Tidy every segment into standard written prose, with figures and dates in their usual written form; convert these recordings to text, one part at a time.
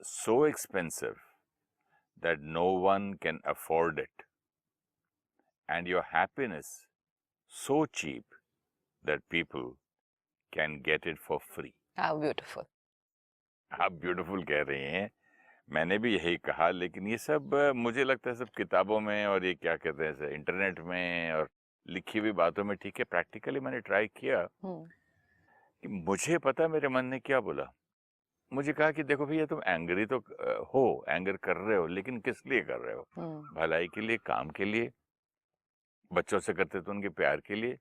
so expensive that no one can afford it, and your happiness so cheap that people can get it for free. How beautiful. आप beautiful कह रही हैं, मैंने भी यही कहा, लेकिन ये सब मुझे लगता है सब किताबों में और ये क्या कहते हैं इंटरनेट में और लिखी हुई बातों में ठीक है। प्रैक्टिकली मैंने ट्राई किया कि मुझे पता मेरे मन ने क्या बोला। मुझे कहा कि देखो भैया तुम एंग्री तो हो, एंगर कर रहे हो, लेकिन किस लिए कर रहे हो? भलाई के लिए, काम के लिए, बच्चों से करते तो उनके प्यार के लिए।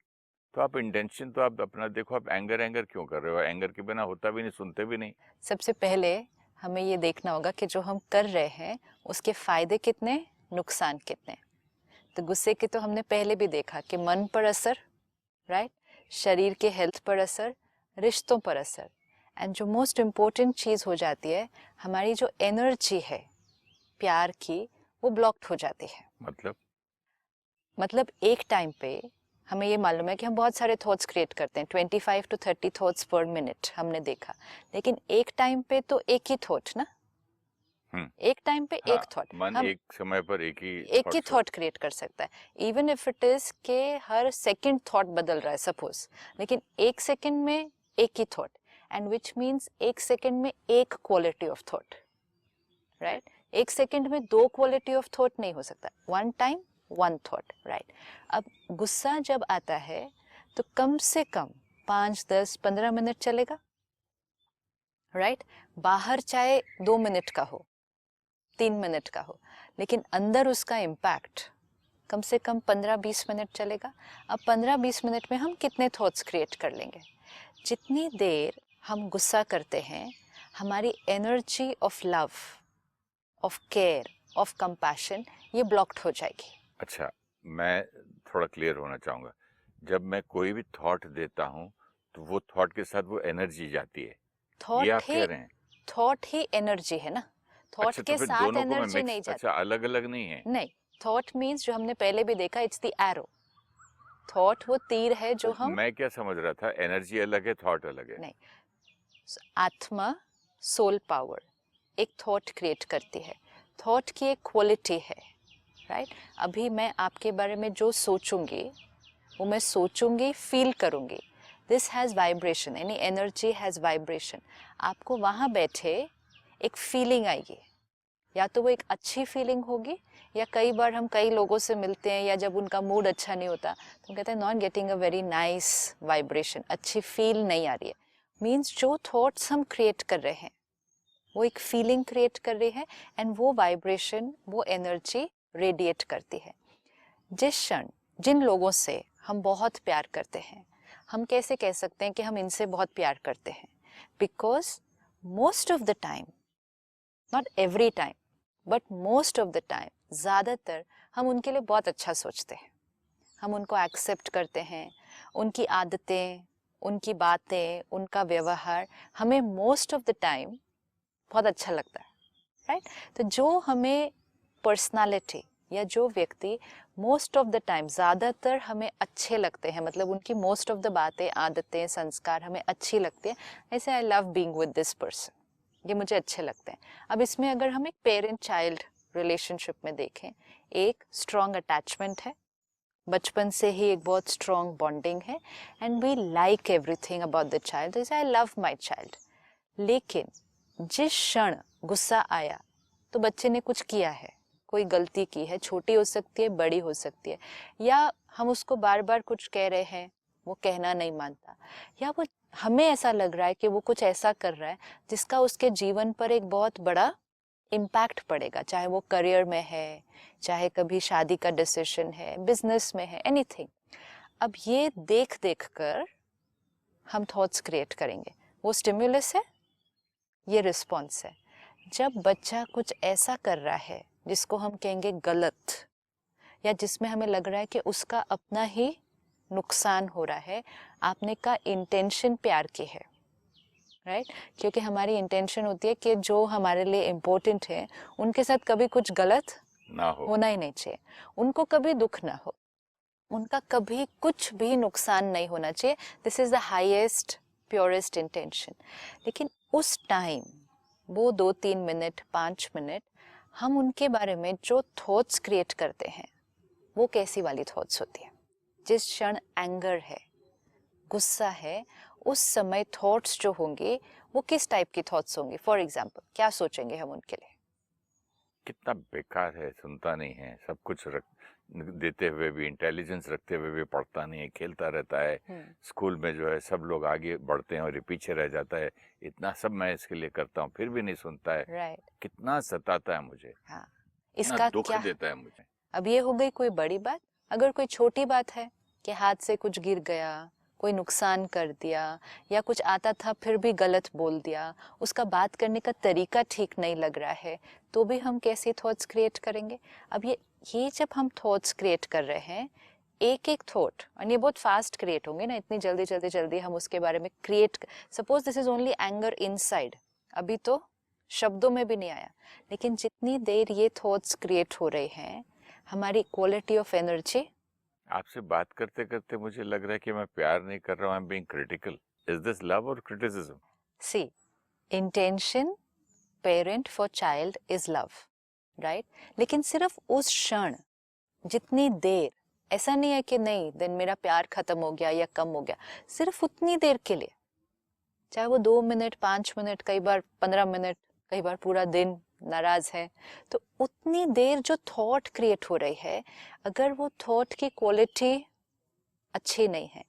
तो आप इंटेंशन तो आप अपना देखो, आप एंगर क्यों कर रहे हो? एंगर के बिना होता भी नहीं, सुनते भी नहीं। सबसे पहले हमें ये देखना होगा कि जो हम कर रहे हैं उसके फायदे कितने, नुकसान कितने। तो गुस्से के तो हमने पहले भी देखा कि मन पर असर, राइट, शरीर के हेल्थ पर असर, रिश्तों पर असर, एंड जो मोस्ट इम्पोर्टेंट चीज़ हो जाती है, हमारी जो एनर्जी है प्यार की, वो ब्लॉक्ड हो जाती है। मतलब एक टाइम पे हमें ये मालूम है कि हम बहुत सारे थॉट्स क्रिएट करते हैं, 25 to 30 थॉट्स पर मिनट हमने देखा, लेकिन एक टाइम पे तो एक ही थॉट ना, एक टाइम पे हाँ, एक थॉट, मन हम एक समय पर एक ही थॉट क्रिएट कर सकता है, इवन इफ इट इज के हर सेकंड थॉट बदल रहा है सपोज, लेकिन एक सेकंड में एक ही थॉट, एंड विच मीन्स एक सेकंड में एक क्वालिटी ऑफ थॉट, राइट। एक सेकंड में दो क्वालिटी ऑफ थॉट नहीं हो सकता, one time one thought, right. अब गुस्सा जब आता है तो कम से कम 5, 10, 15 मिनट चलेगा, राइट। बाहर चाहे 2 मिनट का हो, 3 मिनट का हो, लेकिन अंदर उसका इम्पैक्ट कम से कम 15-20 मिनट चलेगा। अब 15-20 मिनट में हम कितने थॉट्स क्रिएट कर लेंगे? जितनी देर हम गुस्सा करते हैं, हमारी energy of love, of care, of compassion, ये ब्लॉक्ड हो जाएगी। अच्छा, मैं थोड़ा क्लियर होना चाहूँगा। जब मैं कोई भी थॉट देता हूँ तो वो थॉट के साथ वो एनर्जी जाती है, ये आप कह रहे हैं? थॉट ही एनर्जी है ना, थॉट अच्छा, के तो फिर साथ दोनों को मैं एनर्जी नहीं मिक्स, जाती। अच्छा अलग अलग नहीं है? नहीं, थॉट मीन्स जो हमने पहले भी देखा, इट्स द एरो। थॉट वो तीर है जो हम, मैं क्या समझ रहा था एनर्जी अलग है, थॉट अलग है। नहीं, आत्मा, सोल पावर एक थॉट क्रिएट करती है, थॉट की एक क्वालिटी है, राइट। अभी मैं आपके बारे में जो सोचूंगी वो मैं सोचूंगी, फील करूंगी, दिस हैज़ वाइब्रेशन, यानी एनर्जी हैज़ वाइब्रेशन। आपको वहाँ बैठे एक फीलिंग आएगी, या तो वो एक अच्छी फीलिंग होगी, या कई बार हम कई लोगों से मिलते हैं या जब उनका मूड अच्छा नहीं होता तो कहते हैं not getting a very nice vibration, अच्छी फील नहीं आ रही है। मीन्स जो थॉट्स हम क्रिएट कर रहे हैं वो एक फीलिंग क्रिएट कर रही है, एंड वो वाइब्रेशन, वो एनर्जी रेडिएट करती है। जिस क्षण जिन लोगों से हम बहुत प्यार करते हैं, हम कैसे कह सकते हैं कि हम इनसे बहुत प्यार करते हैं? Because most of the time, not every time, but most of the time, ज़्यादातर हम उनके लिए बहुत अच्छा सोचते हैं, हम उनको एक्सेप्ट करते हैं, उनकी आदतें, उनकी बातें, उनका व्यवहार हमें मोस्ट ऑफ द टाइम बहुत अच्छा लगता है, राइट। तो जो हमें पर्सनालिटी या जो व्यक्ति मोस्ट ऑफ द टाइम, ज़्यादातर हमें अच्छे लगते हैं, मतलब उनकी मोस्ट ऑफ द बातें, आदतें, संस्कार हमें अच्छी लगती है, ऐसे I love being with this person, ये मुझे अच्छे लगते हैं। अब इसमें अगर हम एक पेरेंट चाइल्ड रिलेशनशिप में देखें, एक स्ट्रॉन्ग अटैचमेंट है, बचपन से ही एक बहुत स्ट्रॉन्ग बॉन्डिंग है, and we like everything about the child, is I love my child. लेकिन जिस क्षण गुस्सा आया तो बच्चे ने कुछ किया है, कोई गलती की है, छोटी हो सकती है, बड़ी हो सकती है, या हम उसको बार बार कुछ कह रहे हैं, वो कहना नहीं मानता, या वो हमें ऐसा लग रहा है कि वो कुछ ऐसा कर रहा है जिसका उसके जीवन पर एक बहुत बड़ा इम्पैक्ट पड़ेगा, चाहे वो करियर में है, चाहे कभी शादी का डिसीजन है, बिजनेस में है, एनीथिंग। अब ये देख देख कर हम थॉट्स क्रिएट करेंगे, वो स्टिम्युलस है, ये रिस्पॉन्स है। जब बच्चा कुछ ऐसा कर रहा है जिसको हम कहेंगे गलत, या जिसमें हमें लग रहा है कि उसका अपना ही नुकसान हो रहा है, आपने कहा इंटेंशन प्यार की है, राइट, क्योंकि हमारी इंटेंशन होती है कि जो हमारे लिए इम्पोर्टेंट है उनके साथ कभी कुछ गलत ना हो, होना ही नहीं चाहिए, उनको कभी दुख ना हो, उनका कभी कुछ भी नुकसान नहीं होना चाहिए, this is the highest purest intention. लेकिन उस टाइम वो 2-3 मिनट 5 मिनट हम उनके बारे में जो थॉट्स क्रिएट करते हैं वो कैसी वाली थॉट्स होती है। जिस क्षण एंगर है, गुस्सा है, उस समय थॉट्स जो होंगे वो किस टाइप की थॉट्स होंगी। फॉर एग्जाम्पल क्या सोचेंगे हम उनके लिए? कितना बेकार है, सुनता नहीं है, सब कुछ देते हुए भी, इंटेलिजेंस रखते हुए भी पढ़ता नहीं है, खेलता रहता है। स्कूल में जो है सब लोग आगे बढ़ते हैं और ये पीछे रह जाता है। इतना सब मैं इसके लिए करता हूँ फिर भी नहीं सुनता है। राइट। कितना सताता है मुझे, हाँ, कितना इसका दुख क्या? देता है मुझे। अब ये हो गई कोई बड़ी बात। अगर कोई छोटी बात है कि हाथ से कुछ गिर गया, कोई नुकसान कर दिया, या कुछ आता था फिर भी गलत बोल दिया, उसका बात करने का तरीका ठीक नहीं लग रहा है, तो भी हम कैसे थॉट्स क्रिएट करेंगे? अब ये जब हम थॉट्स क्रिएट कर रहे हैं, एक एक थॉट, और ये बहुत फास्ट क्रिएट होंगे ना, इतनी जल्दी जल्दी जल्दी हम उसके बारे में create. Suppose this is only anger inside, अभी तो शब्दों में भी नहीं आया, लेकिन जितनी देर ये थॉट्स क्रिएट हो रहे हैं, हमारी क्वालिटी ऑफ एनर्जी। आपसे बात करते करते मुझे लग रहा है कि मैं प्यार नहीं कर रहा हूँ, I am being critical. Is this love और criticism? See, intention parent for child is love, right? लेकिन सिर्फ उस क्षण, जितनी देर, ऐसा नहीं है कि नहीं देन मेरा प्यार खत्म हो गया या कम हो गया, सिर्फ उतनी देर के लिए, चाहे वो 2 मिनट 5 मिनट, कई बार 15 मिनट, कई बार पूरा दिन नाराज है, तो उतनी देर जो थॉट क्रिएट हो रही है, अगर वो थॉट की क्वालिटी अच्छी नहीं है,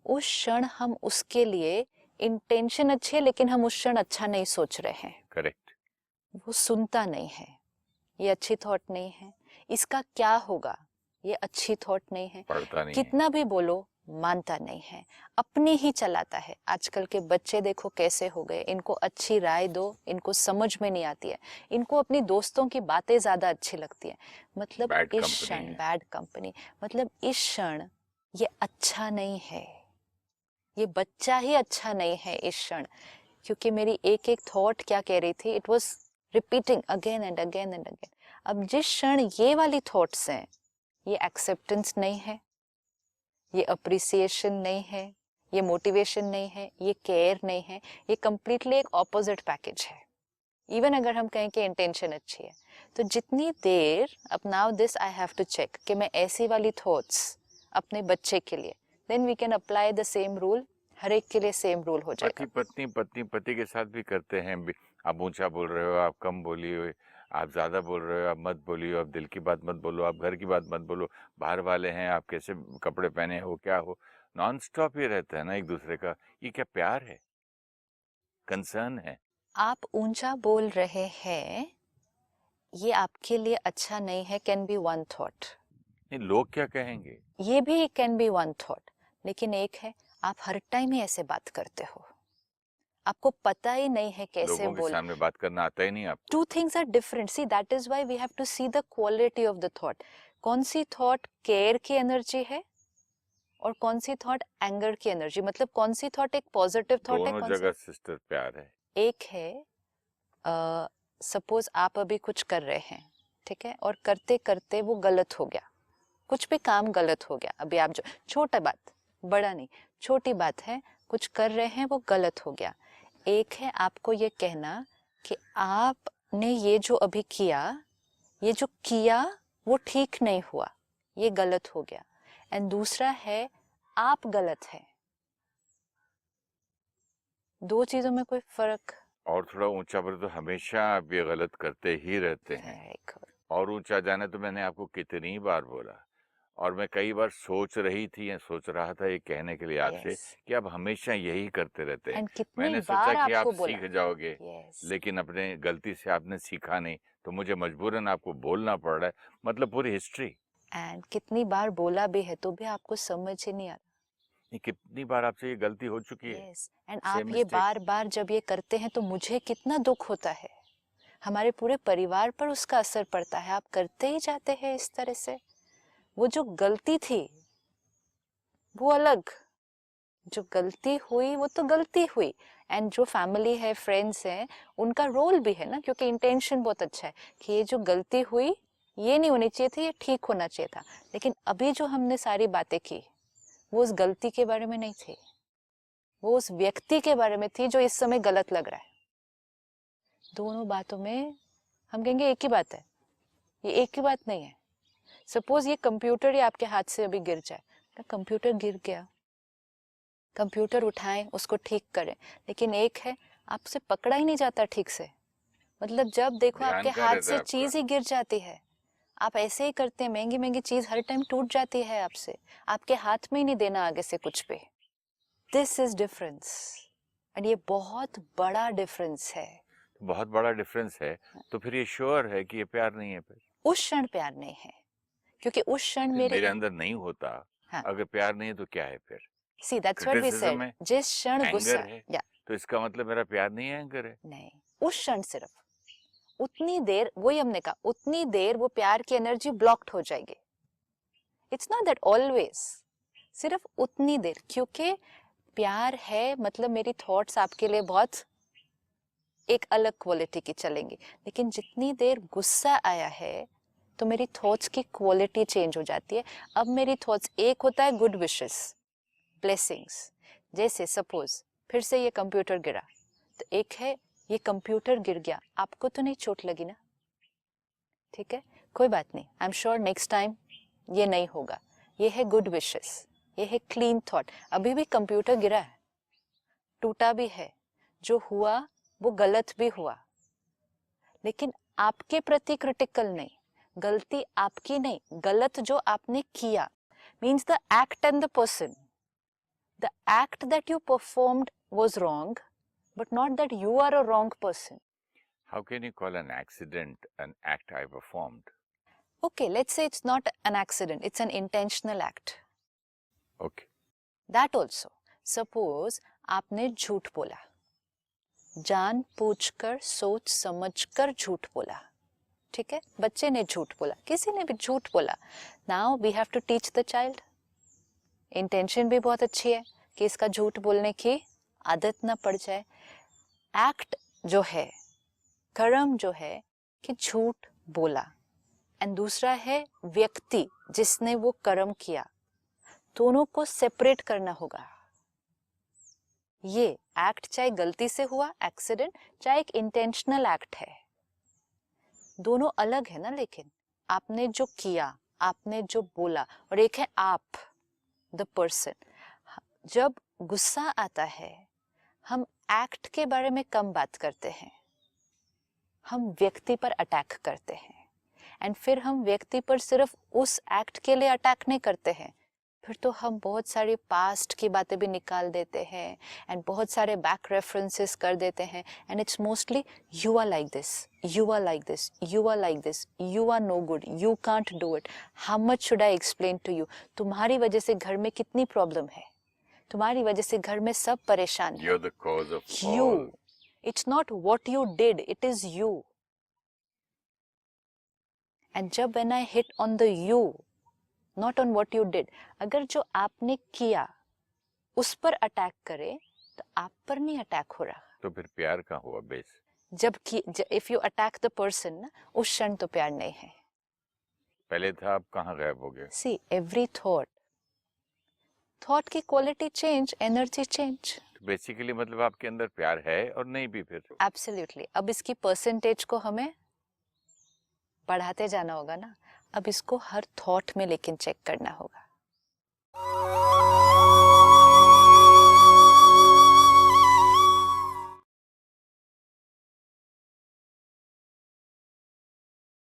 उस क्षण हम उसके लिए, इंटेंशन अच्छी है लेकिन हम उस क्षण अच्छा नहीं सोच रहे हैं, करेक्ट। वो सुनता नहीं है, ये अच्छी थॉट नहीं है। इसका क्या होगा? ये अच्छी थॉट नहीं है, पढ़ता नहीं है। कितना भी बोलो मानता नहीं है, अपनी ही चलाता है। आजकल के बच्चे देखो कैसे हो गए, इनको अच्छी राय दो इनको समझ में नहीं आती है, इनको अपनी दोस्तों की बातें ज्यादा अच्छी लगती है। मतलब बैड इस कंपनी क्षण है। बैड कंपनी, मतलब इस क्षण ये अच्छा नहीं है, ये बच्चा ही अच्छा नहीं है इस क्षण, क्योंकि मेरी एक एक थॉट क्या कह रही थी, it was repeating again and again and again. अब जिस क्षण ये वाली थॉट्स हैं, ये एक्सेप्टेंस नहीं है, ये अप्रिसिएशन नहीं है, ये मोटिवेशन नहीं है, ये केयर नहीं है, ये कंप्लीटली एक ऑपोजिट पैकेज है। इवन अगर हम कहें कि इंटेंशन अच्छी है, तो जितनी देर, अब now this I have to check कि मैं ऐसी वाली थॉट्स अपने बच्चे के लिए, then we can apply the same rule, हर एक के लिए सेम रूल हो जाएगा। पति पत्नी, पत्नी पति के साथ भी करते हैं। आप ऊंचा बोल रहे हो, आप कम बोलिए, आप ज्यादा बोल रहे हो, आप मत बोलिए, आप दिल की बात मत बोलो, आप घर की बात मत बोलो, बाहर वाले हैं, आप कैसे कपड़े पहने हो, क्या हो, नॉन स्टॉप ये रहता है ना एक दूसरे का। ये क्या प्यार है? कंसर्न है। आप ऊंचा बोल रहे हैं, ये आपके लिए अच्छा नहीं है, कैन बी वन थॉट। नहीं, लोग क्या कहेंगे? ये भी कैन बी वन थॉट, लेकिन एक है आप हर टाइम ही ऐसे बात करते हो, आपको पता ही नहीं है कैसे लोगों के बोल। सामने बात करना आता ही नहीं आपको। Two things are different, see that is why we have to see the quality of the thought. कौन सी थॉट केयर की एनर्जी है और कौन सी थॉट एंगर की एनर्जी, मतलब कौन सी थॉट एक पॉजिटिव थॉट है, दोनों कौन सी। जगह सिस्टर प्यार है। एक है, सपोज आप अभी कुछ कर रहे हैं, ठीक है, और करते करते वो गलत हो गया, कुछ भी काम गलत हो गया, अभी आप जो छोटा बात, बड़ा नहीं, छोटी बात है, कुछ कर रहे हैं वो गलत हो गया। एक है आपको ये कहना कि आपने ये जो अभी किया, ये जो किया वो ठीक नहीं हुआ, ये गलत हो गया। एंड दूसरा है आप गलत है। दो चीजों में कोई फर्क? और थोड़ा ऊंचा बोले तो हमेशा आप ये गलत करते ही रहते हैं। और ऊंचा जाने तो मैंने आपको कितनी बार बोला, और मैं कई बार सोच रही थी या सोच रहा था ये कहने के लिए आपसे Yes. कि आप हमेशा यही करते रहते हैं। एंड कितनी मैंने सोचा बार कि आप आपको बोला? सीख जाओगे, Yes. लेकिन अपने गलती से आपने सीखा नहीं, तो मुझे मजबूरन आपको बोलना पड़ रहा है। मतलब पूरी हिस्ट्री। एंड कितनी बार बोला भी है तो भी आपको समझ ही नहीं आ रहा। ये कितनी बार आपसे ये गलती हो चुकी है। यस, एंड सेम आप ये मिस्टेक। बार बार जब ये करते हैं तो मुझे कितना दुख होता है, हमारे पूरे परिवार पर उसका असर पड़ता है। आप करते ही जाते हैं इस तरह से। वो जो गलती थी वो अलग, जो गलती हुई वो तो गलती हुई, एंड जो फैमिली है, फ्रेंड्स हैं, उनका रोल भी है ना, क्योंकि इंटेंशन बहुत अच्छा है कि ये जो गलती हुई ये नहीं होनी चाहिए थी, ये ठीक होना चाहिए था। लेकिन अभी जो हमने सारी बातें की वो उस गलती के बारे में नहीं थी, वो उस व्यक्ति के बारे में थी जो इस समय गलत लग रहा है, दोनों बातों में हम कहेंगे एक ही बात है, ये एक ही बात नहीं है। सपोज ये कंप्यूटर ही आपके हाथ से अभी गिर जाए, तो कंप्यूटर गिर गया, कंप्यूटर उठाएं उसको ठीक करें, लेकिन एक है आपसे पकड़ा ही नहीं जाता ठीक से। मतलब जब देखो ध्यान आपके कहाँ हाथ रहता से है आपका? चीज ही गिर जाती है, आप ऐसे ही करते हैं, महंगी महंगी चीज हर टाइम टूट जाती है आपसे, आपके हाथ में ही नहीं देना आगे से कुछ पे। दिस इज डिफरेंस, एंड ये बहुत बड़ा डिफरेंस है। बहुत बड़ा डिफरेंस है, तो फिर ये श्योर है कि ये प्यार नहीं है फिर? उस क्षण प्यार नहीं है, क्योंकि उस क्षण मेरे अंदर नहीं होता, हाँ, अगर प्यार नहीं है तो क्या है फिर? See that's what we criticism said, है, जिस क्षण एंगर गुस्सा है, या तो इसका मतलब मेरा प्यार नहीं है, एंगर है? नहीं, उस क्षण सिर्फ उतनी देर, वही हमने कहा, उतनी देर वो प्यार की एनर्जी ब्लॉक्ड हो जाएगी। इट्स नॉट दैट ऑलवेज, सिर्फ उतनी देर, क्योंकि प्यार है मतलब मेरी थॉट्स आपके लिए बहुत एक अलग क्वालिटी की चलेंगी, लेकिन जितनी देर गुस्सा आया है तो मेरी थॉट्स की क्वालिटी चेंज हो जाती है। अब मेरी थॉट्स, एक होता है गुड विशेस, ब्लेसिंग्स, जैसे सपोज फिर से ये कंप्यूटर गिरा, तो एक है ये कंप्यूटर गिर गया, आपको तो नहीं चोट लगी ना, ठीक है, कोई बात नहीं, I am sure next time ये नहीं होगा। ये है गुड विशेस, ये है क्लीन थॉट। अभी भी कंप्यूटर गिरा है, टूटा भी है, जो हुआ वो गलत भी हुआ, लेकिन आपके प्रति क्रिटिकल नहीं, गलती आपकी नहीं, गलत जो आपने किया, means the act and the person, the act that you performed was wrong, but not that you are a wrong person. How can you call an accident an act I performed? Okay, let's say it's not an accident, it's an intentional act. Okay. That also. Suppose आपने झूठ बोला, जान पूछकर सोच समझकर झूठ बोला, ठीक है, बच्चे ने झूठ बोला, किसी ने भी झूठ बोला। Now we have to teach the child. Intention भी बहुत अच्छी है कि इसका झूठ बोलने की आदत ना पड़ जाए। एक्ट जो है, कर्म जो है कि झूठ बोला, एंड दूसरा है व्यक्ति जिसने वो कर्म किया, दोनों को सेपरेट करना होगा। ये एक्ट चाहे गलती से हुआ एक्सीडेंट, चाहे एक इंटेंशनल एक्ट है, दोनों अलग है ना। लेकिन आपने जो किया, आपने जो बोला, और एक है आप द पर्सन। जब गुस्सा आता है हम एक्ट के बारे में कम बात करते हैं, हम व्यक्ति पर अटैक करते हैं, एंड फिर हम व्यक्ति पर सिर्फ उस एक्ट के लिए अटैक नहीं करते हैं, फिर तो हम बहुत सारी पास्ट की बातें भी निकाल देते हैं एंड बहुत सारे बैक रेफरेंसेस कर देते हैं, and it's mostly you are like this, you are like this, you are like this, you are no good, you can't do it, how much should I explain to you, तुम्हारी वजह से घर में कितनी problem है, तुम्हारी वजह से घर में सब परेशान है, You're the cause of you, all. it's not what you did, it is you. And जब when I hit on the you, not on what you did, अगर जो आपने किया उस पर अटैक करे तो आप पर नहीं अटैक हो रहा। तो फिर प्यार का हुआ base? If you attack the person ना, उस क्षण तो प्यार नहीं है। पहले था, अब कहाँ गायब हो गया? सी एवरी थॉट की क्वालिटी चेंज, एनर्जी चेंज। तो बेसिकली मतलब आपके अंदर प्यार है और नहीं भी फिर? एब्सोल्युटली। अब इसकी परसेंटेज को हमें बढ़ाते जाना होगा ना, अब इसको हर थॉट में लेकिन चेक करना होगा।